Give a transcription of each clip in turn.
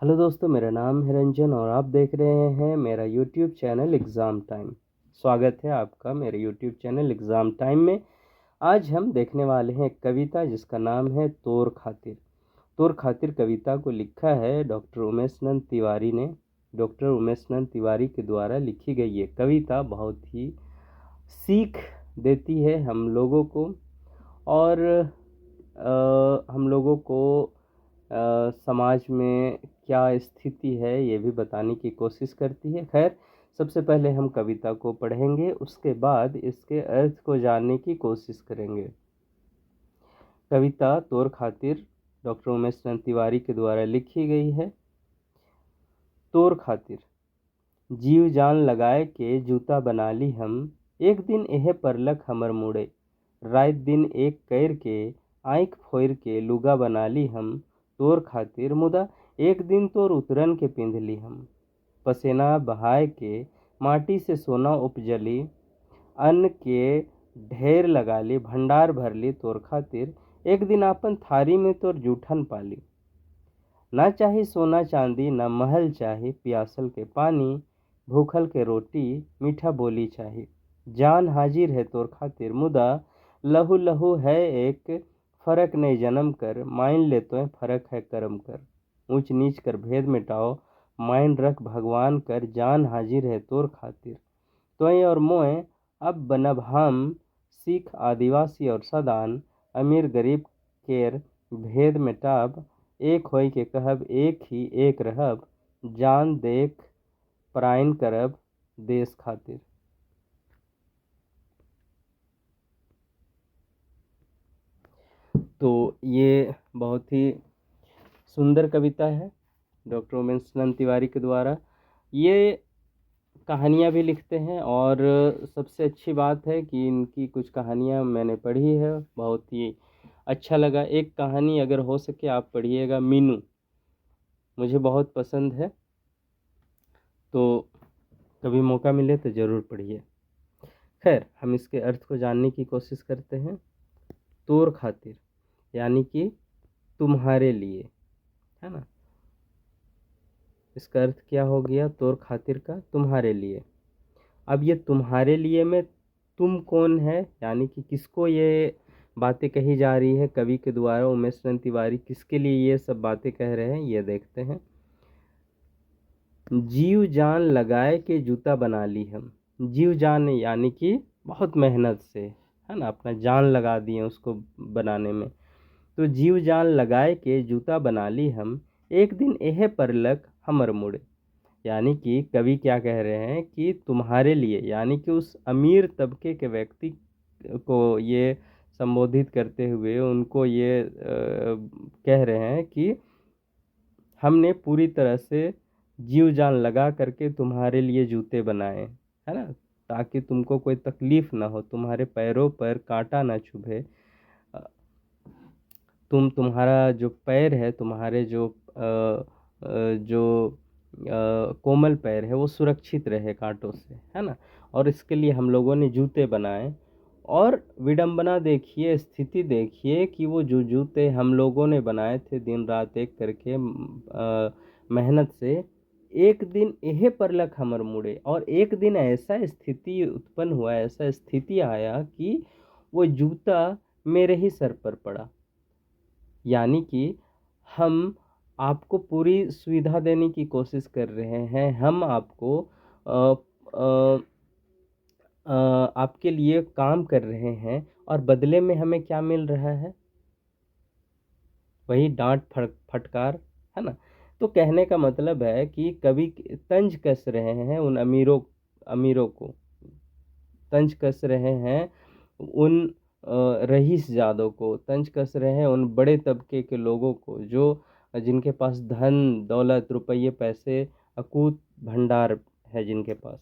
Hello दोस्तों, मेरा नाम है रंजन और आप देख रहे हैं मेरा यूट्यूब चैनल एग्ज़ाम टाइम। स्वागत है आपका मेरे यूट्यूब चैनल एग्ज़ाम टाइम में। आज हम देखने वाले हैं एक कविता जिसका नाम है तोर खातिर। तोर खातिर कविता को लिखा है डॉक्टर उमेश नंद तिवारी ने। डॉक्टर उमेश नंद तिवारी के द्वारा लिखी गई ये कविता बहुत ही सीख देती है हम लोगों को, और हम लोगों को समाज में क्या स्थिति है ये भी बताने की कोशिश करती है। खैर, सबसे पहले हम कविता को पढ़ेंगे, उसके बाद इसके अर्थ को जानने की कोशिश करेंगे। कविता तोर खातिर डॉक्टर उमेश चंद तिवारी के द्वारा लिखी गई है। तोर खातिर जीव जान लगाए के जूता बना ली हम, एक दिन एह परलक हमर मुड़े। रात दिन एक कैर के आँख फोर के लुगा बना ली हम, तोर खातिर मुदा एक दिन तोर उतरन के पिंध ली हम। पसेना बहाय के माटी से सोना उपजली, अन्न के ढेर लगा ली, भंडार भर ली तोर खातिर, एक दिन आपन थारी में तोर जूठन पाली। ना चाही सोना चांदी ना महल चाही, प्यासल के पानी भूखल के रोटी मीठा बोली चाही। जान हाजिर है तोर खातिर मुदा लहू लहू है एक, फर्क नहीं जन्म कर माइन ले तो फर्क है कर्म कर। ऊंच नीच कर भेद मिटाओ, माइन रख भगवान कर, जान हाजिर है तोर खातिर। तोय और मोय अब बनब हम, सिख आदिवासी और सदान, अमीर गरीब केर भेद मिटाब, एक होय के कहब एक ही एक रहब, जान देख पराइन करब देश खातिर। तो ये बहुत ही सुंदर कविता है डॉक्टर उमेश नंद तिवारी के द्वारा। ये कहानियाँ भी लिखते हैं, और सबसे अच्छी बात है कि इनकी कुछ कहानियाँ मैंने पढ़ी है, बहुत ही अच्छा लगा। एक कहानी अगर हो सके आप पढ़िएगा, मीनू, मुझे बहुत पसंद है, तो कभी मौका मिले तो ज़रूर पढ़िए। खैर, हम इसके अर्थ को जानने की कोशिश करते हैं। तोर खातिर यानी कि तुम्हारे लिए, है ना। इसका अर्थ क्या हो गया तोर खातिर का? तुम्हारे लिए। अब ये तुम्हारे लिए में तुम कौन है, यानी कि किसको ये बातें कही जा रही है कवि के द्वारा? उमेश चंद तिवारी किसके लिए ये सब बातें कह रहे हैं, ये देखते हैं। जीव जान लगाए के जूता बना ली हम। जीव जान यानी कि बहुत मेहनत से, है ना, अपना जान लगा दिए उसको बनाने में। तो जीव जान लगाए के जूता बना ली हम, एक दिन एह परलक हमर मुड़े। यानी कि कवि क्या कह रहे हैं कि तुम्हारे लिए, यानी कि उस अमीर तबके के व्यक्ति को ये संबोधित करते हुए उनको ये कह रहे हैं कि हमने पूरी तरह से जीव जान लगा करके तुम्हारे लिए जूते बनाए, है ना, ताकि तुमको कोई तकलीफ ना हो, तुम्हारे पैरों पर कांटा ना चुभे। तुम्हारा जो पैर है, तुम्हारे जो कोमल पैर है वो सुरक्षित रहे कांटों से, है ना। और इसके लिए हम लोगों ने जूते बनाए। और विडंबना देखिए, स्थिति देखिए कि वो जो जूते हम लोगों ने बनाए थे दिन रात एक करके मेहनत से, एक दिन यह परलक हमर मुड़े, और एक दिन ऐसा स्थिति उत्पन्न हुआ, ऐसा स्थिति आया कि वो जूता मेरे ही सर पर पड़ा। यानी कि हम आपको पूरी सुविधा देने की कोशिश कर रहे हैं, हम आपको अ, अ, आपके लिए काम कर रहे हैं, और बदले में हमें क्या मिल रहा है? वही डांट फटकार, है ना। तो कहने का मतलब है कि कभी तंज कस रहे हैं उन अमीरों को, तंज कस रहे हैं उन रईस जादों को, तंज कस रहे हैं उन बड़े तबके के लोगों को जो जिनके पास धन दौलत रुपये पैसे अकूत भंडार है जिनके पास।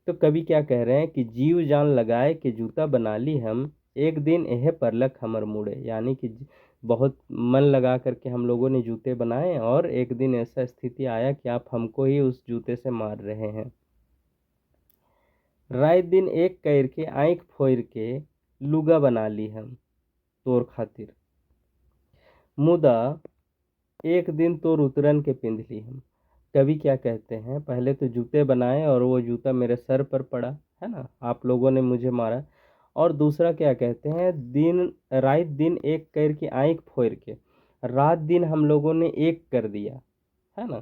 तो कवि क्या कह रहे हैं कि जीव जान लगाए कि जूता बना ली हम, एक दिन यह परलक हमर मुड़े। यानी कि बहुत मन लगा करके हम लोगों ने जूते बनाए, और एक दिन ऐसा स्थिति आया कि आप हमको ही उस जूते से मार रहे हैं। रात दिन एक कैर के आँख फोर के लुगा बना ली हम, तोर खातिर। मुदा एक दिन तोर उतरन के पिंधली हम। कवि क्या कहते हैं, पहले तो जूते बनाए और वो जूता मेरे सर पर पड़ा, है ना, आप लोगों ने मुझे मारा। और दूसरा क्या कहते हैं, दिन रात दिन एक करके आँख फोड़ के, रात दिन हम लोगों ने एक कर दिया, है ना।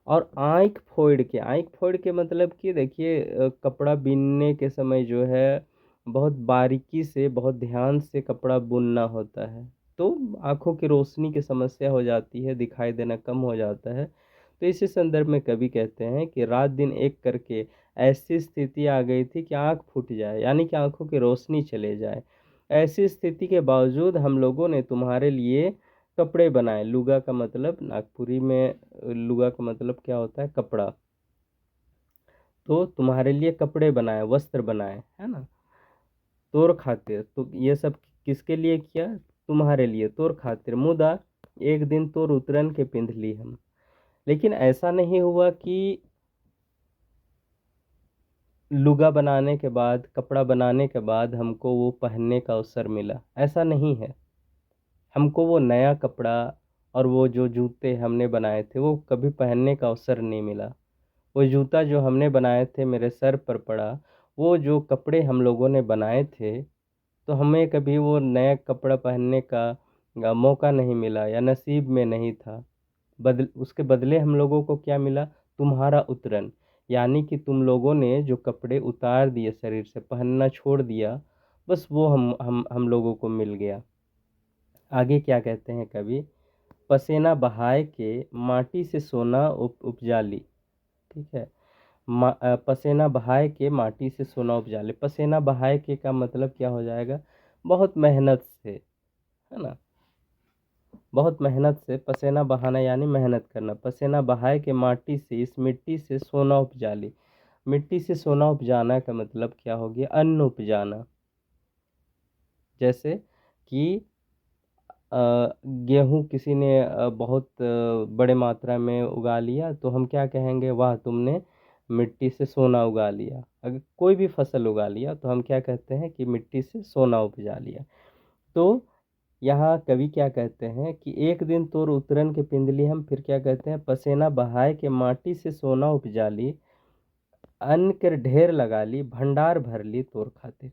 और आँख फोड़ के मतलब कि देखिए, कपड़ा बीनने के समय जो है बहुत बारीकी से, बहुत ध्यान से कपड़ा बुनना होता है। तो आँखों की रोशनी की समस्या हो जाती है, दिखाई देना कम हो जाता है। तो इसी संदर्भ में कवि कहते हैं कि रात दिन एक करके ऐसी स्थिति आ गई थी कि आँख फूट जाए, यानी कि आँखों की रोशनी चले जाए। ऐसी स्थिति के बावजूद हम लोगों ने तुम्हारे लिए कपड़े बनाए। लुगा का मतलब नागपुरी में, लुगा का मतलब क्या होता है, कपड़ा। तो तुम्हारे लिए कपड़े बनाए, वस्त्र बनाए, है ना, तोर खातिर। तो ये सब किसके लिए किया, तुम्हारे लिए, तोर खातिर। मुदा एक दिन तोर उतरन के पिंध ली हम। लेकिन ऐसा नहीं हुआ कि लुगा बनाने के बाद, कपड़ा बनाने के बाद हमको वो पहनने का अवसर मिला, ऐसा नहीं है। हमको वो नया कपड़ा और वो जो जूते हमने बनाए थे वो कभी पहनने का अवसर नहीं मिला। वो जूता जो हमने बनाए थे मेरे सर पर पड़ा। वो जो कपड़े हम लोगों ने बनाए थे, तो हमें कभी वो नया कपड़ा पहनने का मौका नहीं मिला, या नसीब में नहीं था। उसके बदले हम लोगों को क्या मिला, तुम्हारा उतरन। यानी कि तुम लोगों ने जो कपड़े उतार दिए, शरीर से पहनना छोड़ दिया, बस वो हम लोगों को मिल गया। आगे क्या कहते हैं कवि, पसीना बहाए के माटी से सोना उपजा ली। ठीक है। पसीना बहाए के माटी से सोना उपजा ले। पसीना बहाए के का मतलब क्या हो जाएगा, बहुत मेहनत से, है ना, बहुत मेहनत से। पसीना बहाना यानी मेहनत करना। पसीना बहाए के माटी से, इस मिट्टी से सोना उपजा ली। मिट्टी से सोना उपजाना का मतलब क्या हो गया, अन्न उपजाना। जैसे कि गेहूँ किसी ने बहुत बड़े मात्रा में उगा लिया, तो हम क्या कहेंगे, वाह तुमने मिट्टी से सोना उगा लिया। अगर कोई भी फसल उगा लिया तो हम क्या कहते हैं कि मिट्टी से सोना उपजा लिया। तो यहाँ कवि क्या कहते हैं कि एक दिन तोर उतरन के पिंदली हम, फिर क्या कहते हैं, पसेना बहाए के माटी से सोना उपजा ली, अन्न के ढेर लगा ली, भंडार भर ली तोर खातिर।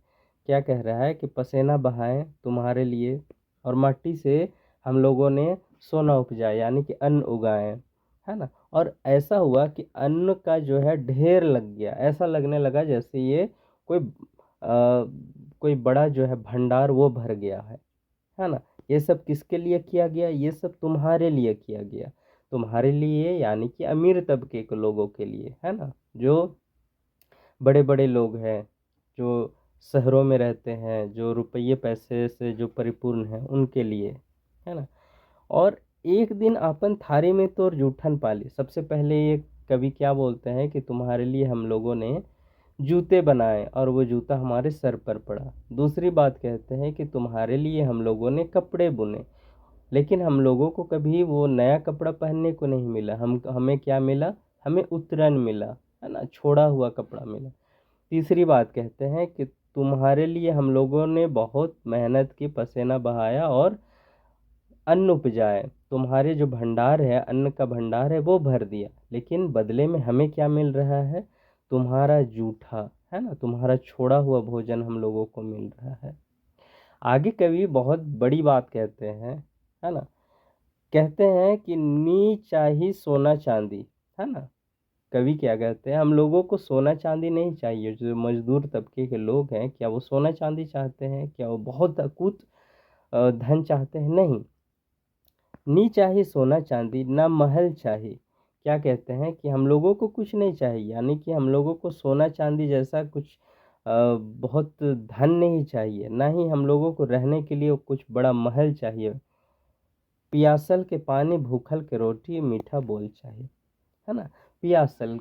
क्या कह रहा है कि पसेना बहाए तुम्हारे लिए, और माटी से हम लोगों ने सोना उपजाया, यानी कि अन्न उगाए, है ना। और ऐसा हुआ कि अन्न का जो है ढेर लग गया, ऐसा लगने लगा जैसे ये कोई कोई बड़ा जो है भंडार वो भर गया है ना। ये सब किसके लिए किया गया, ये सब तुम्हारे लिए किया गया। तुम्हारे लिए यानी कि अमीर तबके के लोगों के लिए, है ना, जो बड़े बड़े लोग हैं, जो शहरों में रहते हैं, जो रुपये पैसे से जो परिपूर्ण हैं, उनके लिए, है ना। और एक दिन अपन थारी में तो जूठन पाली। सबसे पहले ये कवि क्या बोलते हैं कि तुम्हारे लिए हम लोगों ने जूते बनाए और वो जूता हमारे सर पर पड़ा। दूसरी बात कहते हैं कि तुम्हारे लिए हम लोगों ने कपड़े बुने, लेकिन हम लोगों को कभी वो नया कपड़ा पहनने को नहीं मिला। हमें क्या मिला, हमें उतरन मिला, है ना, छोड़ा हुआ कपड़ा मिला। तीसरी बात कहते हैं कि तुम्हारे लिए हम लोगों ने बहुत मेहनत की, पसीना बहाया और अन्न उपजाए। तुम्हारे जो भंडार है, अन्न का भंडार है, वो भर दिया। लेकिन बदले में हमें क्या मिल रहा है, तुम्हारा जूठा, है ना, तुम्हारा छोड़ा हुआ भोजन हम लोगों को मिल रहा है। आगे कवि बहुत बड़ी बात कहते हैं, है ना। कहते हैं कि नी चाहिए सोना चांदी, है ना। कवि क्या कहते हैं, हम लोगों को सोना चांदी नहीं चाहिए। जो मजदूर तबके के लोग हैं, क्या वो सोना चांदी चाहते हैं, क्या वो बहुत अकूत धन चाहते हैं, नहीं। नी चाहिए सोना चांदी, ना महल चाहिए। क्या कहते हैं कि हम लोगों को कुछ नहीं चाहिए, यानी कि हम लोगों को सोना चांदी जैसा कुछ बहुत धन नहीं चाहिए, ना ही हम लोगों को रहने के लिए कुछ बड़ा महल चाहिए। पियासल के पानी, भूखल के रोटी, मीठा बोल चाहिए, है ना। पियासल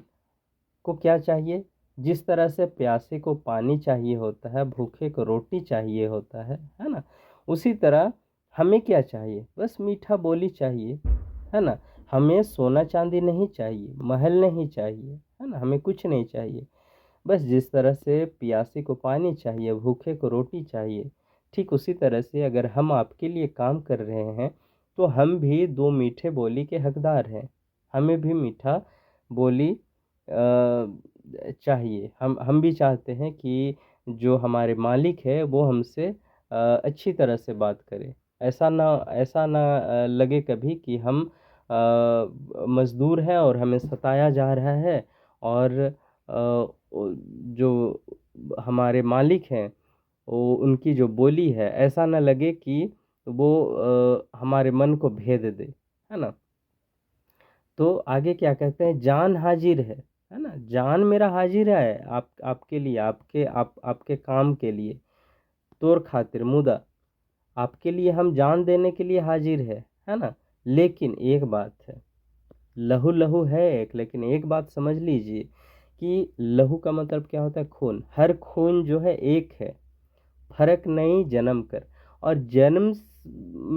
को क्या चाहिए, जिस तरह से प्यासे को पानी चाहिए होता है, भूखे को रोटी चाहिए होता है ना, उसी तरह हमें क्या चाहिए, बस मीठा बोली चाहिए, है ना। हमें सोना चांदी नहीं चाहिए, महल नहीं चाहिए, है ना, हमें कुछ नहीं चाहिए। बस जिस तरह से प्यासे को पानी चाहिए, भूखे को रोटी चाहिए, ठीक उसी तरह से अगर हम आपके लिए काम कर रहे हैं तो हम भी दो मीठे बोली के हकदार हैं। हमें भी मीठा बोली चाहिए। हम भी चाहते हैं कि जो हमारे मालिक है वो हमसे अच्छी तरह से बात करे। ऐसा ना लगे कभी कि हम मज़दूर हैं और हमें सताया जा रहा है, और जो हमारे मालिक हैं वो उनकी जो बोली है, ऐसा ना लगे कि वो हमारे मन को भेद दे, है ना। तो आगे क्या कहते हैं, जान हाजिर है ना, जान मेरा हाजिर है आपके लिए, आपके काम के लिए। तोर खातिर मुदा, आपके लिए हम जान देने के लिए हाजिर है ना। लेकिन एक बात है, लहू लहू है एक, लेकिन एक बात समझ लीजिए कि लहू का मतलब क्या होता है, खून। हर खून जो है एक है, फर्क नहीं जन्म कर। और जन्म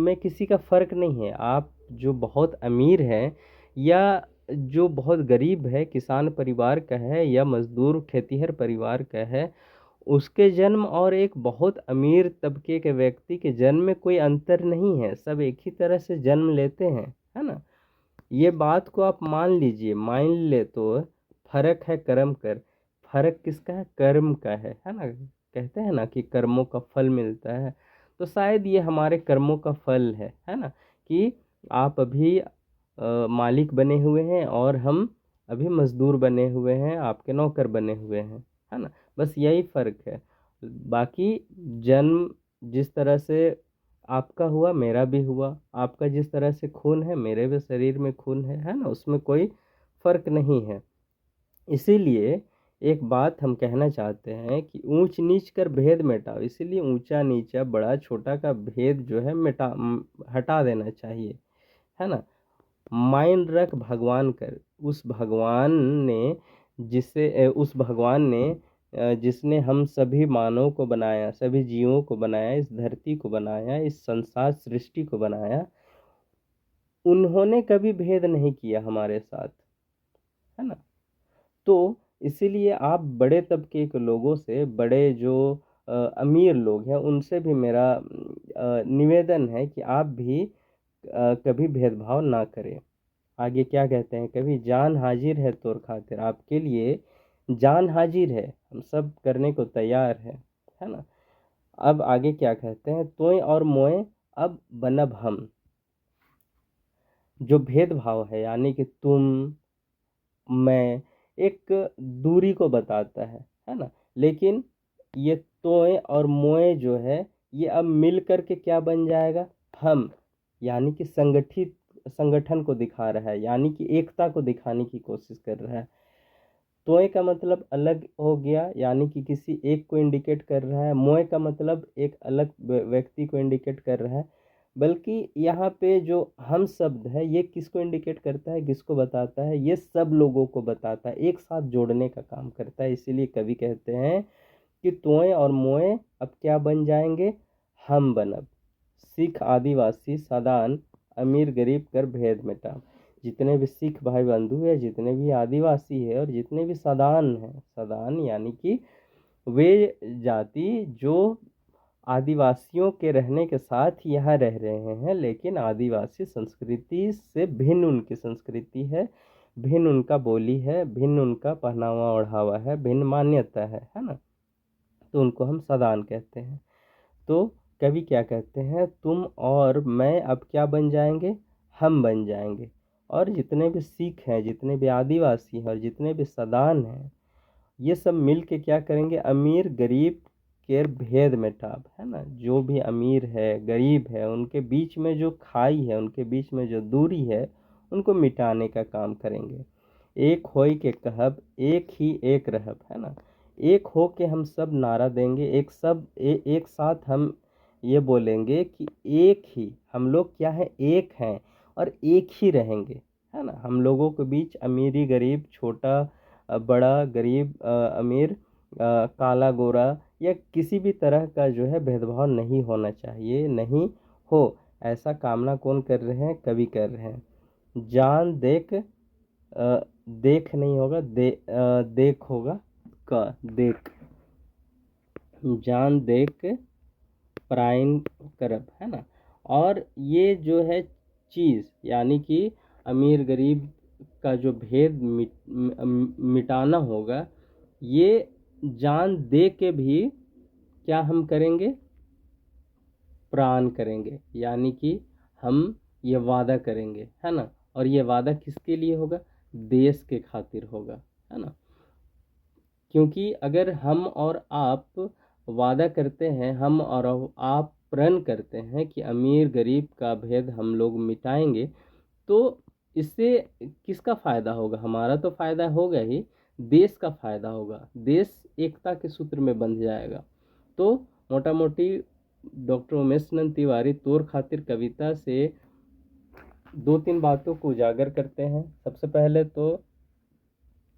में किसी का फर्क नहीं है। आप जो बहुत अमीर है या जो बहुत गरीब है, किसान परिवार का है या मजदूर खेतीहर परिवार का है, उसके जन्म और एक बहुत अमीर तबके के व्यक्ति के जन्म में कोई अंतर नहीं है। सब एक ही तरह से जन्म लेते हैं, है ना। ये बात को आप मान लीजिए, मान ले तो फर्क है कर्म कर। फर्क किसका है, कर्म का है ना। कहते हैं ना कि कर्मों का फल मिलता है, तो शायद ये हमारे कर्मों का फल है ना। कि आप अभी मालिक बने हुए हैं और हम अभी मजदूर बने हुए हैं, आपके नौकर बने हुए हैं, है ना। बस यही फर्क है। बाकी जन्म जिस तरह से आपका हुआ मेरा भी हुआ, आपका जिस तरह से खून है मेरे भी शरीर में खून है ना, उसमें कोई फर्क नहीं है। इसीलिए एक बात हम कहना चाहते हैं कि ऊंच नीच कर भेद मिटाओ। इसीलिए ऊंचा नीचा बड़ा छोटा का भेद जो है हटा देना चाहिए, है ना। माइन रख भगवान कर। उस भगवान ने उस भगवान ने जिसने हम सभी मानव को बनाया, सभी जीवों को बनाया, इस धरती को बनाया, इस संसार सृष्टि को बनाया, उन्होंने कभी भेद नहीं किया हमारे साथ, है ना। तो इसीलिए आप बड़े तबके के लोगों से, बड़े जो अमीर लोग हैं, उनसे भी मेरा निवेदन है कि आप भी कभी भेदभाव ना करें। आगे क्या कहते हैं, कभी जान हाजिर है तोर खातिर, आपके लिए जान हाजिर है, हम सब करने को तैयार है ना। अब आगे क्या कहते हैं, तोय और मोय अब बनब हम। जो भेदभाव है, यानी कि तुम मैं, एक दूरी को बताता है ना। लेकिन ये तोय और मोय जो है, ये अब मिल करके क्या बन जाएगा, हम। यानी कि संगठन को दिखा रहा है, यानी कि एकता को दिखाने की कोशिश कर रहा है। तोय का मतलब अलग हो गया, यानी कि किसी एक को इंडिकेट कर रहा है। मोय का मतलब एक अलग व्यक्ति को इंडिकेट कर रहा है। बल्कि यहाँ पे जो हम शब्द है, ये किसको इंडिकेट करता है, किसको बताता है, ये सब लोगों को बताता है, एक साथ जोड़ने का काम करता है। इसीलिए कवि कहते हैं कि तोय और मोय अब क्या बन जाएंगे, हम बनब। सिख आदिवासी सदान, अमीर गरीब कर भेद मिटा। जितने भी सिख भाई बंधु है, जितने भी आदिवासी है, और जितने भी सदान हैं, सदान यानी कि वे जाति जो आदिवासियों के रहने के साथ यहाँ रह रहे हैं, लेकिन आदिवासी संस्कृति से भिन्न उनकी संस्कृति है, भिन्न उनका बोली है, भिन्न उनका पहनावा ओढ़ावा है, भिन्न मान्यता है ना। तो उनको हम सदान कहते हैं। तो कवि क्या कहते हैं, तुम और मैं अब क्या बन जाएंगे, हम बन जाएंगे। और जितने भी सिख हैं, जितने भी आदिवासी हैं, और जितने भी सदान हैं, ये सब मिल के क्या करेंगे, अमीर गरीब के भेद मिटाब, है ना। जो भी अमीर है गरीब है, उनके बीच में जो खाई है, उनके बीच में जो दूरी है, उनको मिटाने का काम करेंगे। एक होई के कहब, एक ही एक रहब, है ना। एक हो के हम सब नारा देंगे, एक साथ हम ये बोलेंगे कि एक ही हम लोग क्या है, एक हैं, और एक ही रहेंगे, है ना। हम लोगों के बीच अमीरी गरीब, छोटा बड़ा, गरीब अमीर, काला गोरा, या किसी भी तरह का जो है भेदभाव नहीं होना चाहिए, नहीं हो। ऐसा कामना कौन कर रहे हैं, कवि कर रहे हैं। जान देख, देख नहीं होगा, देख होगा, का देख, जान देख पराइन करब, है ना। और ये जो है चीज़ यानी कि अमीर गरीब का जो भेद मिटाना होगा, ये जान दे के भी क्या हम करेंगे, प्राण करेंगे। यानी कि हम ये वादा करेंगे, है ना। और ये वादा किसके लिए होगा, देश के खातिर होगा, है ना। क्योंकि अगर हम और आप वादा करते हैं, हम और आप प्रण करते हैं कि अमीर गरीब का भेद हम लोग मिटाएंगे, तो इससे किसका फ़ायदा होगा, हमारा तो फ़ायदा होगा ही, देश का फ़ायदा होगा, देश एकता के सूत्र में बंध जाएगा। तो मोटा मोटी डॉक्टर उमेश नंद तिवारी तोर खातिर कविता से 2-3 बातों को उजागर करते हैं। सबसे पहले तो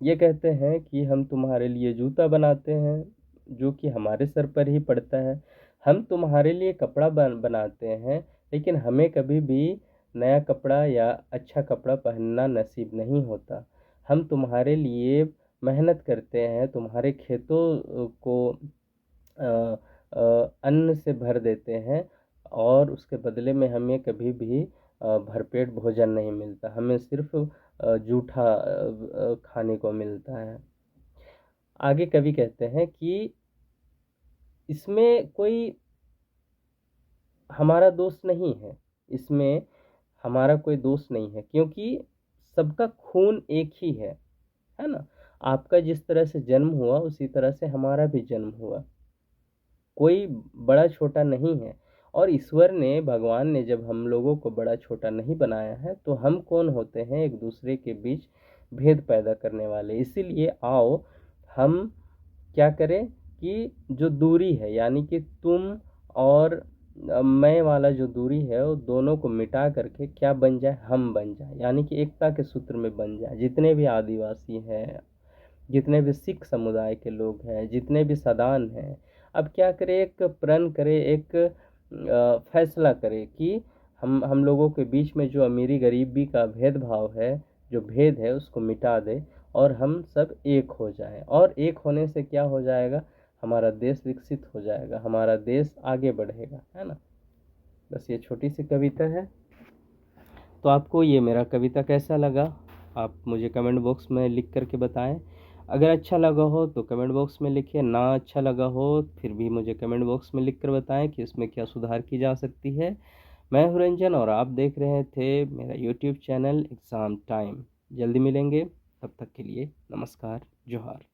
ये कहते हैं कि हम तुम्हारे लिए जूता बनाते हैं जो कि हमारे सर पर ही पड़ता है। हम तुम्हारे लिए कपड़ा बनाते हैं, लेकिन हमें कभी भी नया कपड़ा या अच्छा कपड़ा पहनना नसीब नहीं होता। हम तुम्हारे लिए मेहनत करते हैं, तुम्हारे खेतों को अन्न से भर देते हैं, और उसके बदले में हमें कभी भी भरपेट भोजन नहीं मिलता, हमें सिर्फ जूठा खाने को मिलता है। आगे कवि कहते हैं कि इसमें कोई हमारा दोष नहीं है, इसमें हमारा कोई दोष नहीं है, क्योंकि सबका खून एक ही है ना। आपका जिस तरह से जन्म हुआ उसी तरह से हमारा भी जन्म हुआ, कोई बड़ा छोटा नहीं है। और ईश्वर ने, भगवान ने जब हम लोगों को बड़ा छोटा नहीं बनाया है, तो हम कौन होते हैं एक दूसरे के बीच भेद पैदा करने वाले। इसीलिए आओ हम क्या करें कि जो दूरी है, यानी कि तुम और मैं वाला जो दूरी है, वो दोनों को मिटा करके क्या बन जाए, हम बन जाए, यानी कि एकता के सूत्र में बन जाए। जितने भी आदिवासी हैं, जितने भी सिख समुदाय के लोग हैं, जितने भी सदान हैं, अब क्या करें, एक प्रण करें, एक फैसला करें कि हम लोगों के बीच में जो अमीरी गरीबी का भेदभाव है, जो भेद है, उसको मिटा दे और हम सब एक हो जाएं। और एक होने से क्या हो जाएगा, हमारा देश विकसित हो जाएगा, हमारा देश आगे बढ़ेगा, है ना। बस ये छोटी सी कविता है। तो आपको ये मेरा कविता कैसा लगा, आप मुझे कमेंट बॉक्स में लिख करके बताएं। अगर अच्छा लगा हो तो कमेंट बॉक्स में लिखिए, ना अच्छा लगा हो फिर भी मुझे कमेंट बॉक्स में लिख कर बताएं कि इसमें क्या सुधार की जा सकती है। मैं हूं रंजन और आप देख रहे थे मेरा यूट्यूब चैनल एग्ज़ाम टाइम। जल्दी मिलेंगे, तब तक के लिए नमस्कार, जोहार।